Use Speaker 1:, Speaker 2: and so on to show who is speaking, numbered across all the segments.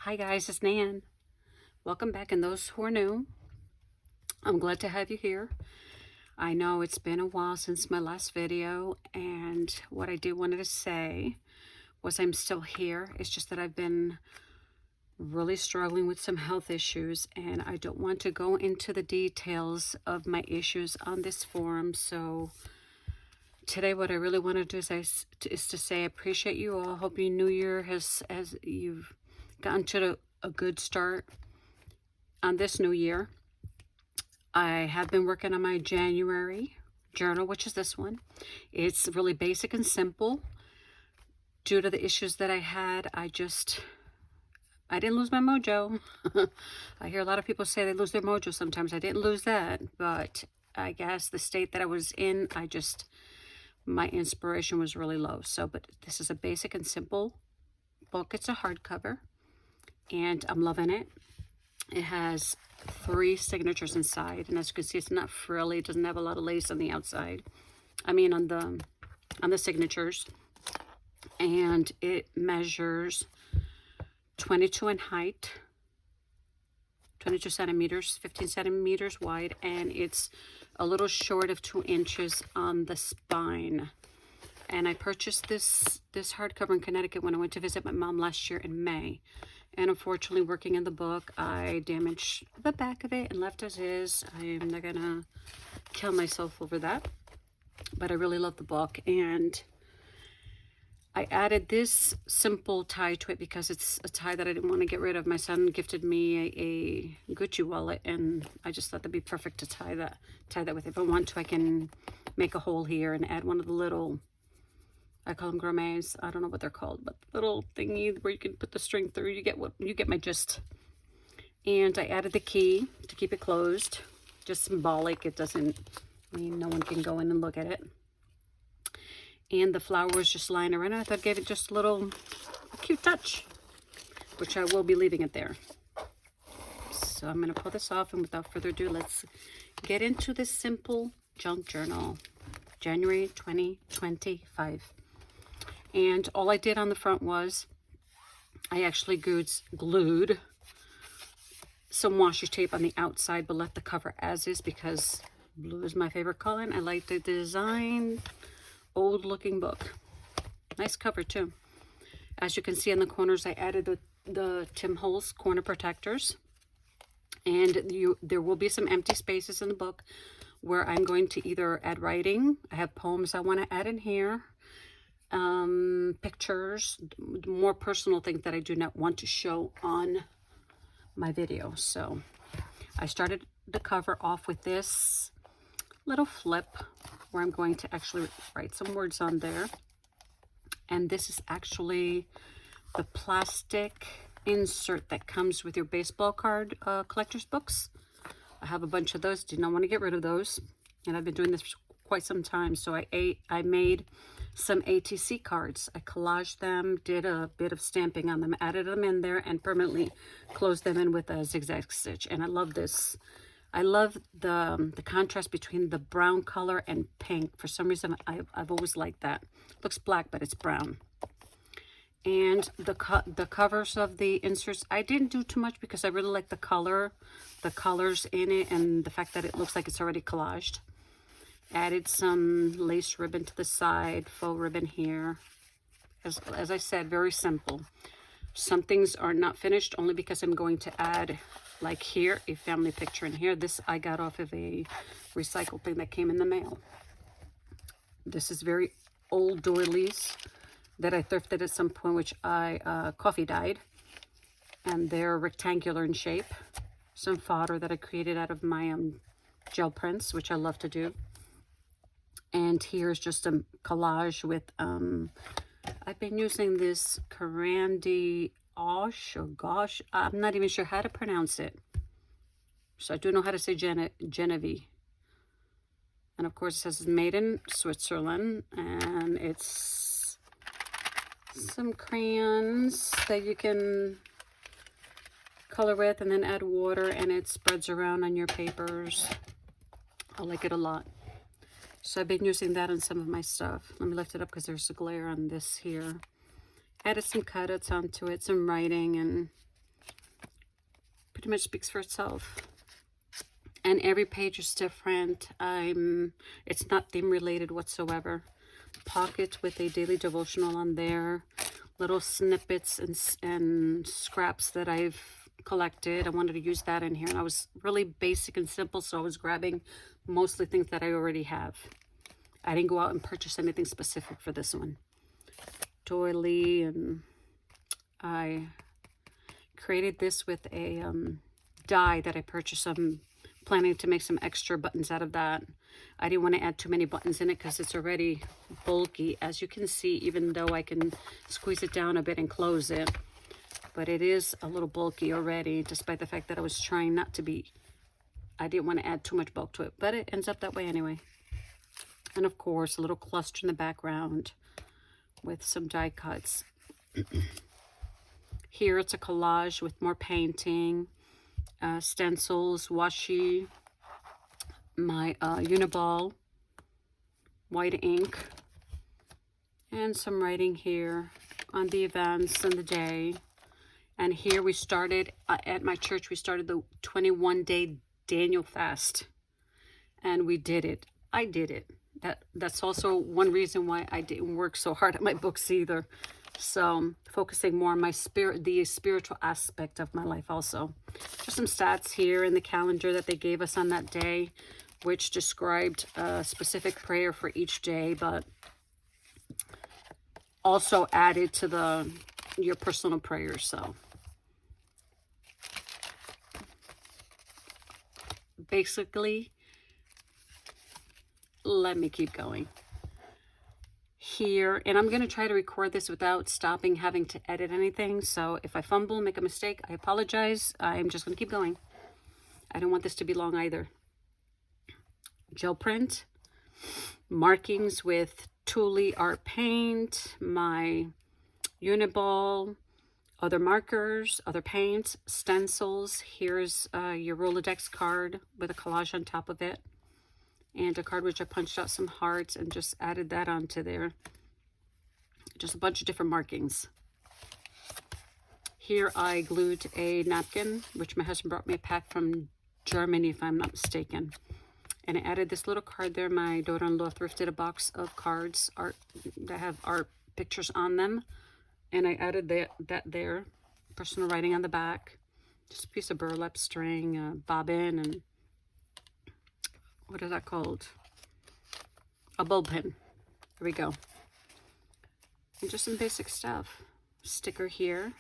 Speaker 1: Hi guys, it's Nan. Welcome back, and those who are new, I'm glad to have you here. I know it's been a while since my last video, and what I did wanted to say was I'm still here. It's just that I've been really struggling with some health issues, and I don't want to go into the details of my issues on this forum. So today what I really want to do is to say I appreciate you all. Hope your new year has you've gotten to a good start on this new year. I have been working on my January journal, which is this one. It's really basic and simple. Due to the issues that I had, I didn't lose my mojo. I hear a lot of people say they lose their mojo sometimes. I didn't lose that, but I guess the state that I was in, my inspiration was really low. But this is a basic and simple book. It's a hardcover, and I'm loving it. It has 3 signatures inside, and as you can see, it's not frilly. It doesn't have a lot of lace on the outside. I mean, on the signatures. And it measures 22 in height, 22 centimeters, 15 centimeters wide, and it's a little short of 2 inches on the spine. And I purchased this hardcover in Connecticut when I went to visit my mom last year in May. And unfortunately, working in the book, I damaged the back of it and left as is. I'm not gonna kill myself over that, but I really love the book. And I added this simple tie to it because it's a tie that I didn't want to get rid of. My son gifted me a Gucci wallet, and I just thought that'd be perfect to tie that with. If I want to, I can make a hole here and add one of the little, I call them gourmets. I don't know what they're called, but little thingy where you can put the string through. You get my gist. And I added the key to keep it closed. Just symbolic. It doesn't mean no one can go in and look at it. And the flower was just lying around. I thought I gave it just a cute touch, which I will be leaving it there. So I'm going to pull this off, and without further ado, let's get into this simple junk journal, January 2025. And all I did on the front was I actually glued some washi tape on the outside, but left the cover as is because blue is my favorite color, and I like the design. Old looking book. Nice cover too. As you can see in the corners, I added the Tim Holtz corner protectors. And there will be some empty spaces in the book where I'm going to either add writing. I have poems I want to add in here. Pictures, more personal things that I do not want to show on my video. So I started the cover off with this little flip where I'm going to actually write some words on there. And this is actually the plastic insert that comes with your baseball card collector's books. I have a bunch of those. Did not want to get rid of those. And I've been doing this for quite some time. So I made some ATC cards. I collaged them, did a bit of stamping on them, added them in there, and permanently closed them in with a zigzag stitch. And I love this. I love the contrast between the brown color and pink. For some reason, I've always liked that. It looks black, but it's brown. And the covers of the inserts, I didn't do too much because I really like the colors in it, and the fact that it looks like it's already collaged. Added some lace ribbon to the side, faux ribbon here. As I said, very simple. Some things are not finished only because I'm going to add, like here, a family picture in here. This I got off of a recycled thing that came in the mail. This is very old doilies that I thrifted at some point, which I coffee dyed. And they're rectangular in shape. Some fodder that I created out of my gel prints, which I love to do. And here's just a collage with, I've been using this Karandi Osh or Gosh. I'm not even sure how to pronounce it. So I do know how to say Genevieve. And of course it says it's made in Switzerland. And it's some crayons that you can color with and then add water, and it spreads around on your papers. I like it a lot. So I've been using that on some of my stuff. Let me lift it up because there's a glare on this here. Added some cutouts onto it, some writing, and pretty much speaks for itself. And every page is different. It's not theme related whatsoever. Pockets with a daily devotional on there. Little snippets and scraps that I've collected. I wanted to use that in here. And I was really basic and simple, so I was grabbing mostly things that I already have. I didn't go out and purchase anything specific for this one. Doily, and I created this with a die that I purchased. I'm planning to make some extra buttons out of that. I didn't want to add too many buttons in it because it's already bulky, as you can see, even though I can squeeze it down a bit and close it. But it is a little bulky already, despite the fact that I was trying not to be. I didn't want to add too much bulk to it, but it ends up that way anyway. And of course, a little cluster in the background with some die cuts. Here it's a collage with more painting, stencils, washi, my Uniball, white ink, and some writing here on the events and the day. And here we started, at my church, we started the 21-day Daniel fast. And we did it. I did it. That's also one reason why I didn't work so hard at my books either. So focusing more on my the spiritual aspect of my life also. There's some stats here in the calendar that they gave us on that day, which described a specific prayer for each day, but also added to your personal prayers. So basically, let me keep going here, and I'm going to try to record this without stopping having to edit anything. So if I fumble, make a mistake, I apologize. I'm just going to keep going. I don't want this to be long either. Gel print, markings with Thule art paint, my Uniball, other markers, other paints, stencils. Here's your Rolodex card with a collage on top of it. And a card which I punched out some hearts and just added that onto there. Just a bunch of different markings. Here I glued a napkin, which my husband brought me a pack from Germany, if I'm not mistaken. And I added this little card there. My daughter-in-law thrifted a box of cards that have art pictures on them. And I added that there. Personal writing on the back. Just a piece of burlap string, bobbin, and what is that called? A bulb pin. There we go. And just some basic stuff. Sticker here.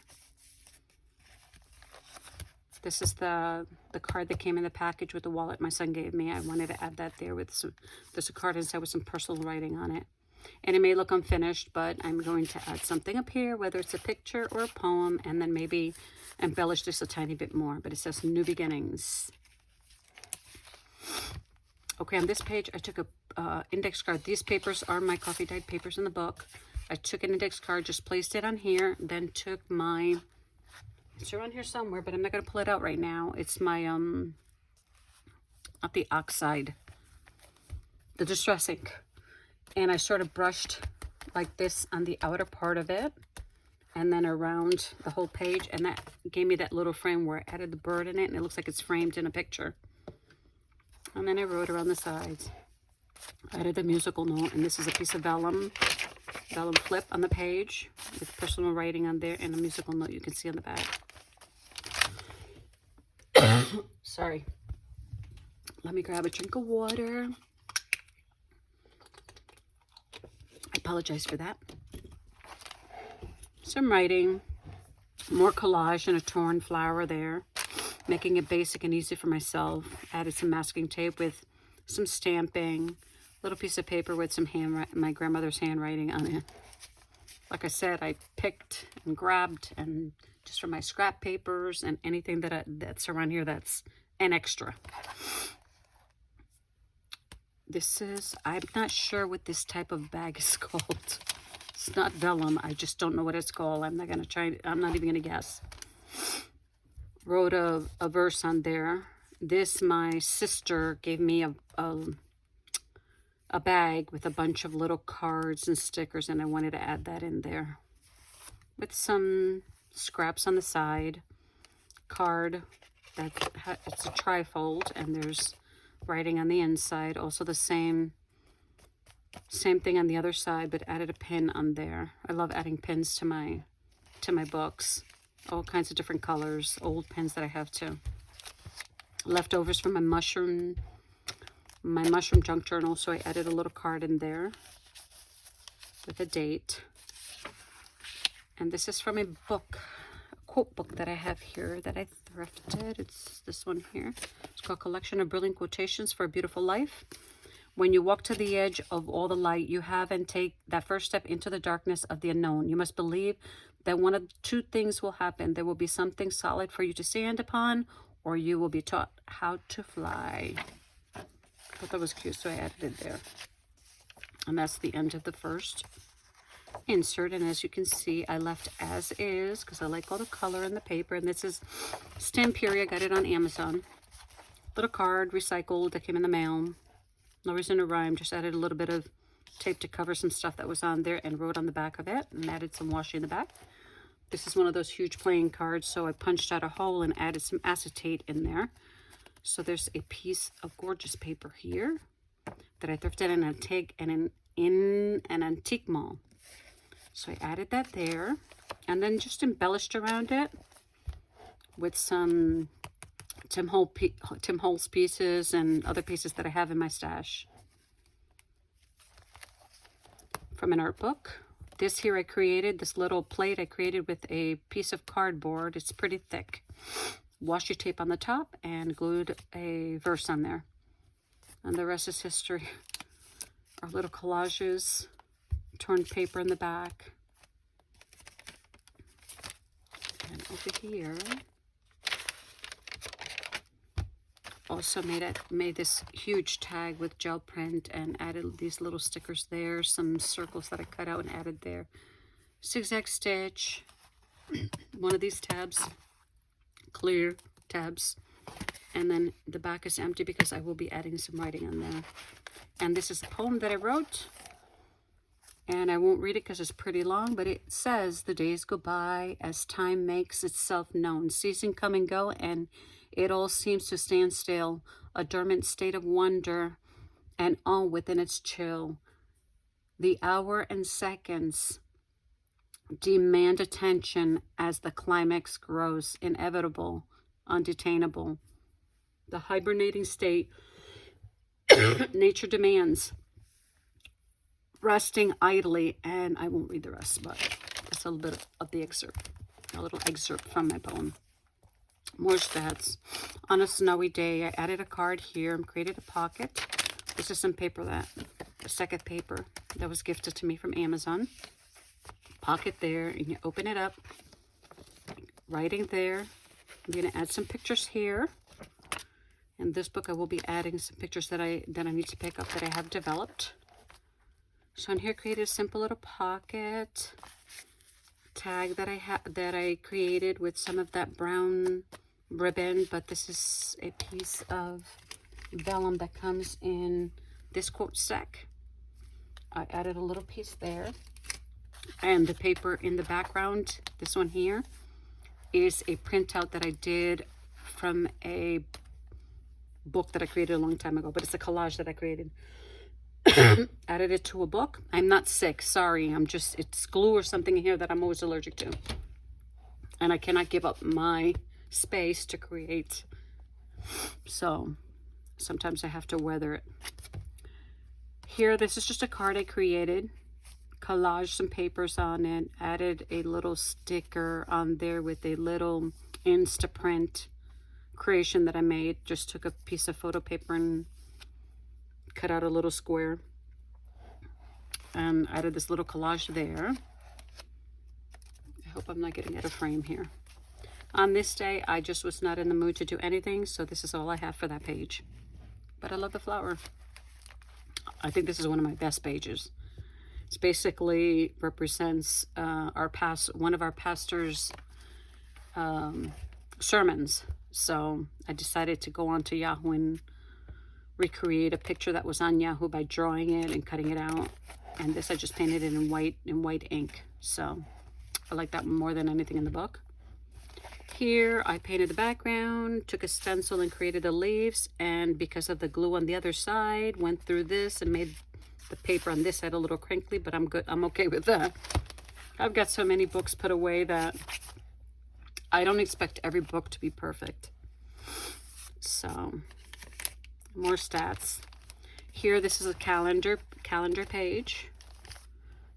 Speaker 1: This is the card that came in the package with the wallet my son gave me. I wanted to add that there with some, there's a card inside with some personal writing on it. And it may look unfinished, but I'm going to add something up here, whether it's a picture or a poem, and then maybe embellish this a tiny bit more. But it says New Beginnings. Okay, on this page, I took a index card. These papers are my coffee dyed papers in the book. I took an index card, just placed it on here, then took my, it's around here somewhere, but I'm not going to pull it out right now. It's my, not the oxide, the distress ink. And I sort of brushed like this on the outer part of it, and then around the whole page, and that gave me that little frame where I added the bird in it, and it looks like it's framed in a picture. And then I wrote around the sides. I added the musical note, and this is a piece of vellum flip on the page with personal writing on there and a musical note you can see on the back. Sorry. Let me grab a drink of water. I apologize for that. Some writing, more collage and a torn flower there. Making it basic and easy for myself. Added some masking tape with some stamping. Little piece of paper with some my grandmother's handwriting on it. Like I said, I picked and grabbed and just from my scrap papers and anything that's around here that's an extra. This is, I'm not sure what this type of bag is called. It's not vellum. I just don't know what it's called. I'm not going to try. I'm not even going to guess. Wrote a verse on there. This, my sister gave me a bag with a bunch of little cards and stickers, and I wanted to add that in there with some scraps on the side. Card It's a trifold, and there's writing on the inside. Also the same thing on the other side, but added a pin on there. I love adding pins to my books. All kinds of different colors. Old pins that I have too. Leftovers from my mushroom junk journal, so I added a little card in there with a date. And this is from a book, a quote book that I have here that I thrifted. It's this one here. It's called Collection of Brilliant Quotations for a Beautiful Life. When you walk to the edge of all the light you have and take that first step into the darkness of the unknown, you must believe that one of two things will happen. There will be something solid for you to stand upon, or you will be taught how to fly. I thought that was cute, so I added it there. And that's the end of the first insert. And as you can see, I left as is because I like all the color in the paper. And this is Stamperia. I got it on Amazon. Little card, recycled, that came in the mail. No reason to rhyme, just added a little bit of tape to cover some stuff that was on there and wrote on the back of it and added some washi in the back. This is one of those huge playing cards, so I punched out a hole and added some acetate in there. So there's a piece of gorgeous paper here that I thrifted in an antique mall. So I added that there and then just embellished around it with some Tim Holtz pieces and other pieces that I have in my stash. From an art book. This here I created, this little plate I created with a piece of cardboard. It's pretty thick. Washi tape on the top and glued a verse on there. And the rest is history. Our little collages, torn paper in the back. And over here, also made this huge tag with gel print and added these little stickers there, some circles that I cut out and added there. Zigzag stitch, one of these tabs, clear tabs, and then the back is empty because I will be adding some writing on there. And this is a poem that I wrote, and I won't read it because it's pretty long, but it says, the days go by as time makes itself known, season come and go, and it all seems to stand still, a dormant state of wonder, and all within its chill. The hour and seconds demand attention as the climax grows inevitable, undetainable. The hibernating state nature demands, resting idly, and I won't read the rest, but that's a little bit of the excerpt, a little excerpt from my poem. More stats. On a snowy day, I added a card here and created a pocket. This is some paper a second paper that was gifted to me from Amazon. Pocket there, and you open it up. Writing there. I'm going to add some pictures here. In this book, I will be adding some pictures that I need to pick up that I have developed. So on here, created a simple little pocket tag that I created with some of that brown ribbon, but this is a piece of vellum that comes in this quote stack. I added a little piece there, and the paper in the background, this one here, is a printout that I did from a book that I created a long time ago, but it's a collage that I created. Added it to a book. I'm not sick, sorry, it's glue or something in here that I'm always allergic to, and I cannot give up my space to create, so sometimes I have to weather it. Here, this is just a card I created, collaged some papers on it, added a little sticker on there with a little Instaprint creation that I made. Just took a piece of photo paper and cut out a little square and added this little collage there. I hope I'm not getting out of frame here. On this day, I just was not in the mood to do anything, so this is all I have for that page. But I love the flower. I think this is one of my best pages. It basically represents one of our pastor's sermons. So I decided to go onto Yahoo and recreate a picture that was on Yahoo by drawing it and cutting it out. And this I just painted it in white ink. So I like that more than anything in the book. here I painted the background, took a stencil and created the leaves, and because of the glue on the other side, went through this and made the paper on this side a little crinkly, but I'm good. I'm okay with that. I've got so many books put away that I don't expect every book to be perfect. So, more stats. Here, this is a calendar page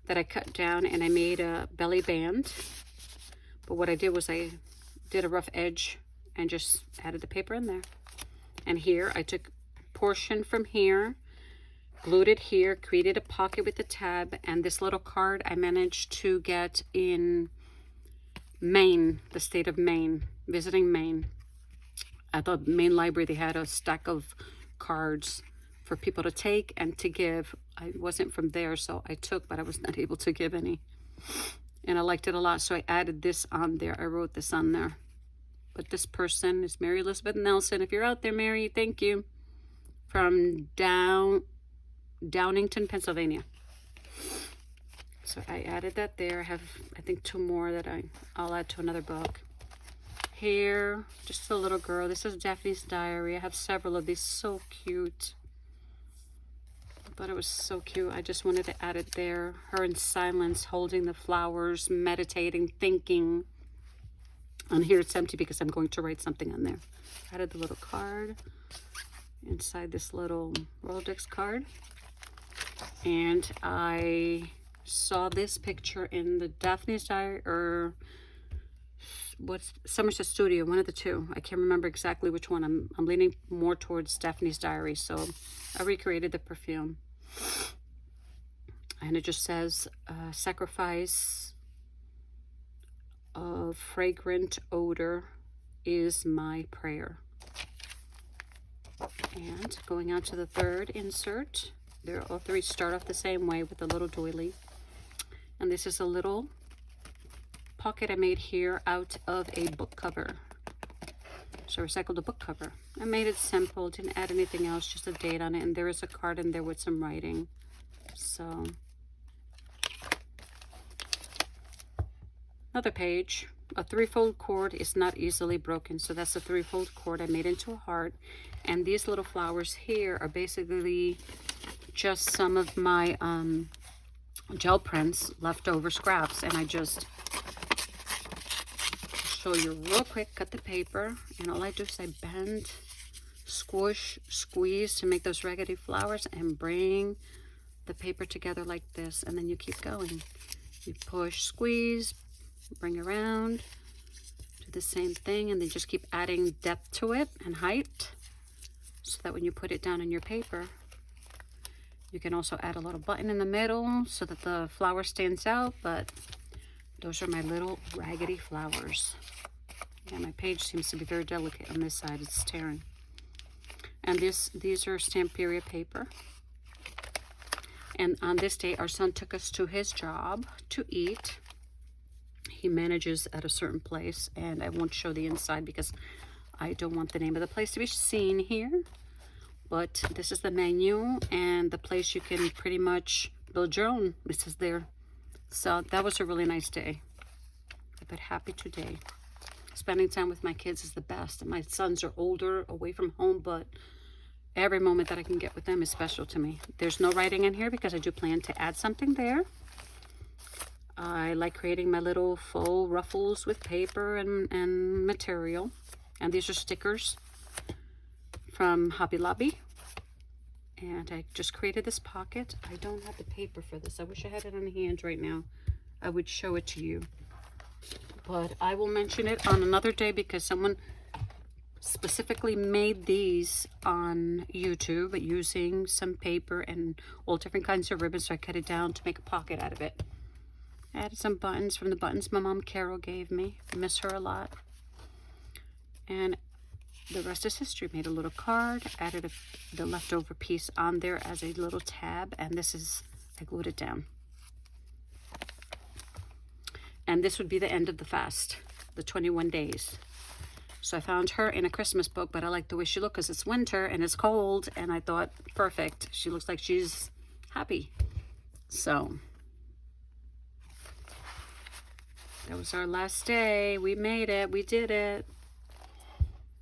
Speaker 1: that I cut down, and I made a belly band. But what I did was I did a rough edge and just added the paper in there. And here, I took a portion from here, glued it here, created a pocket with the tab, and this little card I managed to get in Maine, the state of Maine, visiting Maine. At the Maine library, they had a stack of cards for people to take and to give. I wasn't from there, so I took, but I was not able to give any. And I liked it a lot, so I added this on there. I wrote this on there. But this person is Mary Elizabeth Nelson. If you're out there, Mary, thank you. From Downington, Pennsylvania. So I added that there. I have, I think, 2 more that I'll add to another book. Here, just a little girl. This is Daphne's Diary. I have several of these. So cute. I thought it was so cute. I just wanted to add it there. Her in silence, holding the flowers, meditating, thinking. And here it's empty because I'm going to write something on there. Added the little card inside this little Rolodex card. And I saw this picture in the Daphne's Diary, or what's Somerset Studio, one of the two. I can't remember exactly which one. I'm leaning more towards Daphne's Diary, so I recreated the perfume. And it just says, sacrifice of fragrant odor is my prayer. And going on to the third insert, all 3 start off the same way with a little doily. And this is a little pocket I made here out of a book cover. So I recycled a book cover. I made it simple, didn't add anything else, just a date on it. And there is a card in there with some writing. So, another page. A 3-fold cord is not easily broken. So that's a 3-fold cord I made into a heart. And these little flowers here are basically just some of my gel prints, leftover scraps. And I just show you real quick, cut the paper, and all I do is I bend, squish, squeeze to make those raggedy flowers and bring the paper together like this, and then you keep going. You push, squeeze, bring around, do the same thing, and then just keep adding depth to it and height so that when you put it down in your paper, you can also add a little button in the middle so that the flower stands out. But those are my little raggedy flowers. Yeah, my page seems to be very delicate on this side. It's tearing. And these are Stamperia paper. And on this day, our son took us to his job to eat. He manages at a certain place, and I won't show the inside because I don't want the name of the place to be seen here. But this is the menu, and the place you can pretty much build your own. This is there. So that was a really nice day. I've been happy today. Spending time with my kids is the best. And my sons are older, away from home, but every moment that I can get with them is special to me. There's no writing in here because I do plan to add something there. I like creating my little faux ruffles with paper and material. And these are stickers from Hobby Lobby. And I just created this pocket. I don't have the paper for this. I wish I had it on hand right now. I would show it to you. But I will mention it on another day because someone specifically made these on YouTube using some paper and all different kinds of ribbons. So I cut it down to make a pocket out of it. I added some buttons from the buttons my mom Carol gave me. I miss her a lot. And the rest is history. Made a little card, added the leftover piece on there as a little tab, and this is, I glued it down. And this would be the end of the fast, the 21 days. So I found her in a Christmas book, but I like the way she looked because it's winter and it's cold, and I thought, perfect. She looks like she's happy. So That was our last day. We made it. We did it.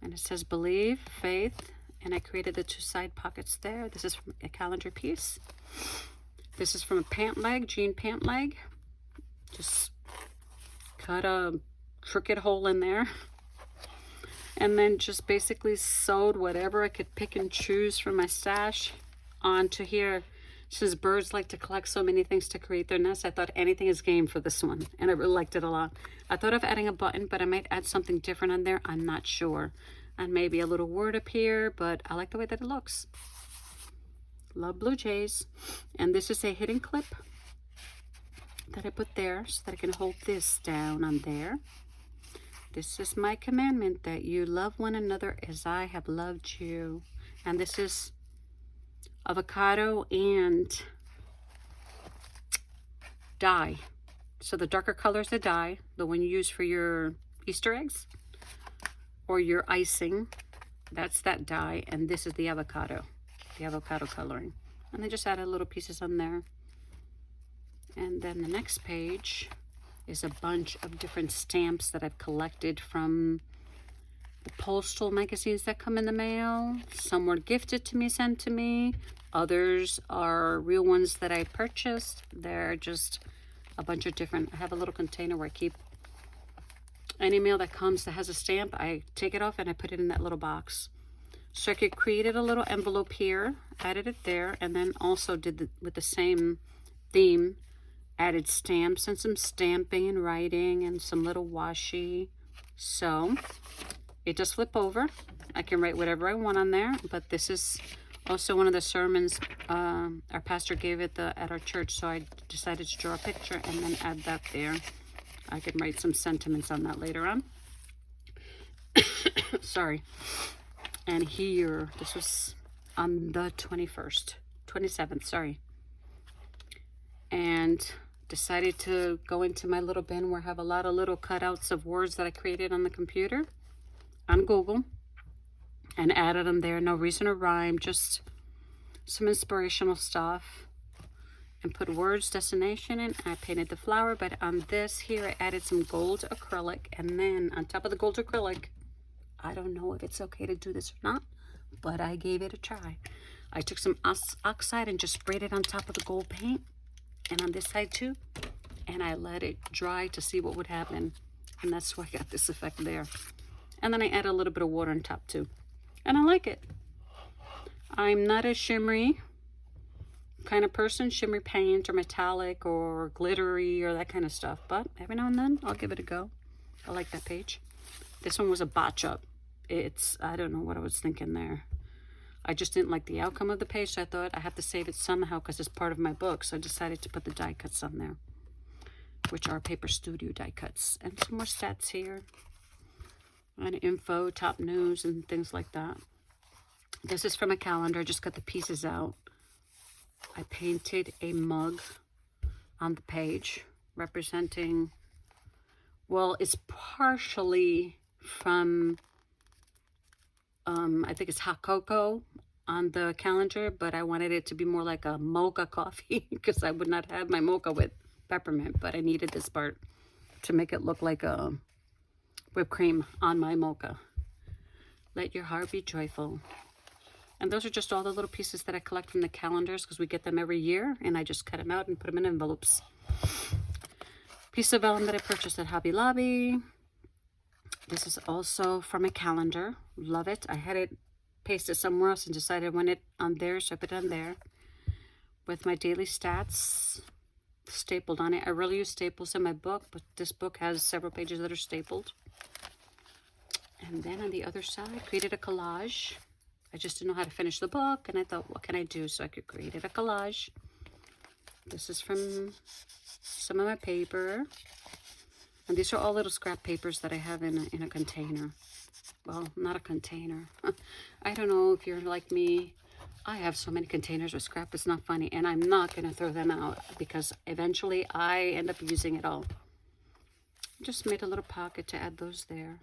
Speaker 1: And it says believe, faith. And I created the 2 side pockets there. This is from a calendar piece. This is from a pant leg, jean pant leg. Just cut a crooked hole in there. And then just basically sewed whatever I could pick and choose from my stash onto here. Since birds like to collect so many things to create their nest, I thought anything is game for this one. And I really liked it a lot. I thought of adding a button, but I might add something different on there. I'm not sure. And maybe a little word up here, but I like the way that it looks. Love Blue Jays. And this is a hidden clip that I put there so that I can hold this down on there. This is my commandment, that you love one another as I have loved you. And this is avocado and dye. So the darker color is the dye, the one you use for your Easter eggs or your icing. That's that dye. And this is the avocado coloring. And I just added little pieces on there. And then the next page is a bunch of different stamps that I've collected from the postal magazines that come in the mail. Some were gifted to me, sent to me. Others are real ones that I purchased. They're just a bunch of different. I have a little container where I keep any mail that comes that has a stamp. I take it off and I put it in that little box. So I created a little envelope here, added it there, and then also did with the same theme, added stamps and some stamping and writing and some little washi. So it does flip over. I can write whatever I want on there, but this is also one of the sermons our pastor gave at our church, so I decided to draw a picture and then add that there. I can write some sentiments on that later on. Sorry. And here, this was on the 27th, sorry. And decided to go into my little bin where I have a lot of little cutouts of words that I created on the computer, on Google, and added them there. No reason or rhyme, just some inspirational stuff. And put words, destination in. I painted the flower, but on this here, I added some gold acrylic. And then on top of the gold acrylic, I don't know if it's okay to do this or not, but I gave it a try. I took some oxide and just sprayed it on top of the gold paint, and on this side too, and I let it dry to see what would happen. And that's why I got this effect there. And then I add a little bit of water on top too. And I like it. I'm not a shimmery kind of person, shimmery paint or metallic or glittery or that kind of stuff, but every now and then I'll give it a go. I like that page. This one was a botch up. I don't know what I was thinking there. I just didn't like the outcome of the page, so I thought I have to save it somehow because it's part of my book. So I decided to put the die cuts on there, which are Paper Studio die cuts. And some more stats here. And info, top news, and things like that. This is from a calendar. I just cut the pieces out. I painted a mug on the page representing, well, it's partially from, I think it's hot cocoa on the calendar, but I wanted it to be more like a mocha coffee because I would not have my mocha with peppermint, but I needed this part to make it look like a whipped cream on my mocha. Let your heart be joyful. And those are just all the little pieces that I collect from the calendars because we get them every year, and I just cut them out and put them in envelopes. Piece of vellum that I purchased at Hobby Lobby. This is also from a calendar. Love it. I had it pasted somewhere else and decided I want it on there, so I put it on there. With my daily stats stapled on it. I really use staples in my book, but this book has several pages that are stapled. And then on the other side, I created a collage. I just didn't know how to finish the book, and I thought, what can I do? So I could create a collage. This is from some of my paper. And these are all little scrap papers that I have in a container. Well, not a container. I don't know if you're like me. I have so many containers with scrap, it's not funny. And I'm not going to throw them out because eventually I end up using it all. Just made a little pocket to add those there.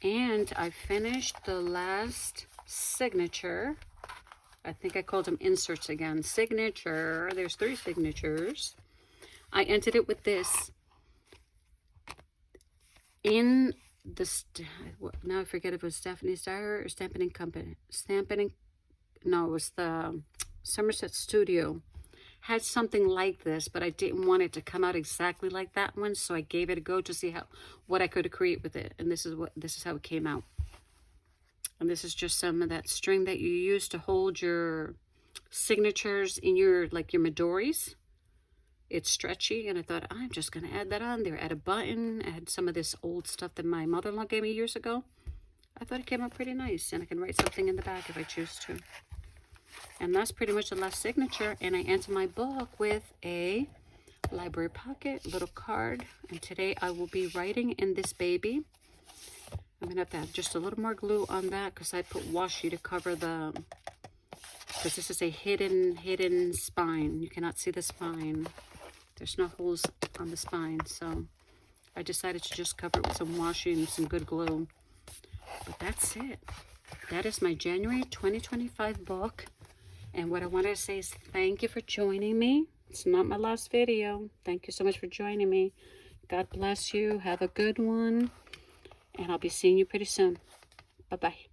Speaker 1: And I finished the last signature. I think I called them inserts again. Signature. There's 3 signatures. I ended it with this. in the, now I forget if it was Stephanie's Diary or Stampin' Company. No, it was the Somerset Studio. Had something like this, but I didn't want it to come out exactly like that one, so I gave it a go to see what I could create with it. And this is how it came out. And this is just some of that string that you use to hold your signatures in your, like your Midoris. It's stretchy, and I thought, I'm just going to add that on there. Add a button, add some of this old stuff that my mother-in-law gave me years ago. I thought it came out pretty nice, and I can write something in the back if I choose to. And that's pretty much the last signature, and I enter my book with a library pocket, little card, and today I will be writing in this baby. I'm going to have to add just a little more glue on that because I put washi to cover the, because this is a hidden spine. You cannot see the spine. There's no holes on the spine, so I decided to just cover it with some washi and some good glue. But that's it. That is my January 2025 book. And what I wanted to say is thank you for joining me. It's not my last video. Thank you so much for joining me. God bless you. Have a good one. And I'll be seeing you pretty soon. Bye-bye.